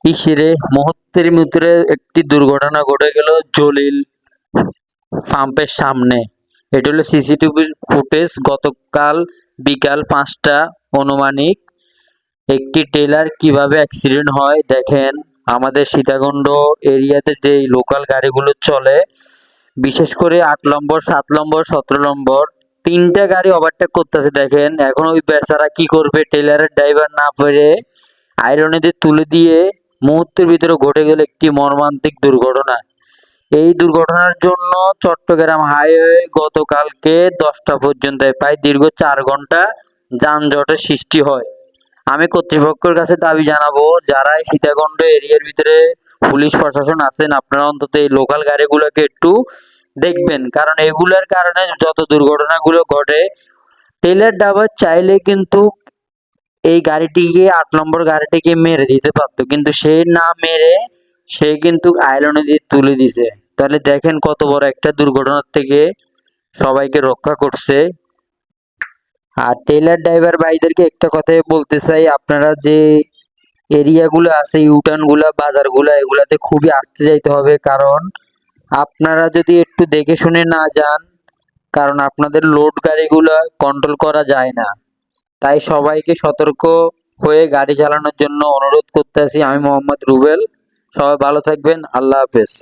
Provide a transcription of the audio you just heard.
ইসিরে মুহূর্তের ভিতরে একটি দুর্ঘটনা ঘটে গেল জলিল পাম্পের সামনে। এটা হলো সিসিটিভি ফুটেজ। গতকাল বিকাল 5টা অনুমানিক একটি ট্রেলার কিভাবে অ্যাক্সিডেন্ট হয় দেখেন। আমাদের সীতাকুণ্ড এরিয়াতে যে লোকাল গাড়িগুলো চলে, বিশেষ করে 8 নম্বর, 7 নম্বর, 17 নম্বর, 3টা গাড়ি ওভারটেক করতেছে দেখেন। এখন ওই বেচারা কি করবে, ট্রেলারের ড্রাইভার না পেরে আইরনে তুলে দিয়ে মুহূর্তের ভিতরে ঘটে গেল একটি মর্মান্তিক দুর্ঘটনা। এই দুর্ঘটনার জন্য চট্টগ্রাম হাইওয়ে গতকালকে 10টা পর্যন্ত প্রায় দীর্ঘ 4 ঘন্টা যানজটের সৃষ্টি হয়। আমি কর্তৃপক্ষের কাছে দাবি জানাবো, যারা এই সীতাকুণ্ড এরিয়ার ভিতরে পুলিশ প্রশাসন আছেন, আপনারা অন্তত এই লোকাল গাড়িগুলোকে একটু দেখবেন, কারণ এগুলোর কারণে যত দুর্ঘটনাগুলো ঘটে। ট্রেলার ড্রাইভার চাইলে কিন্তু এই গাড়িটিকে 8 নম্বর গাড়িটিকে মেরে দিতে পারতো, কিন্তু সে না মেরে সে কিন্তু আইলনে দিয়ে তুলে দিছে। তাহলে দেখেন কত বড় একটা দুর্ঘটনার থেকে সবাইকে রক্ষা করছে। আর ট্রেলার ড্রাইভার ভাইদেরকে একটা কথাই বলতে চাই, আপনারা যে এরিয়াগুলো আছে, ইউটার্ন গুলা, বাজার গুলা, এগুলাতে খুবই আস্তে যাইতে হবে, কারণ আপনারা যদি একটু দেখে শুনে না যান, কারণ আপনাদের লোড গাড়িগুলা কন্ট্রোল করা যায় না। তাই সবাইকে সতর্ক হয়ে গাড়ি চালানোর জন্য অনুরোধ করতেছি। আমি মোহাম্মদ রুবেল। সবাই ভালো থাকবেন। আল্লাহ হাফেজ।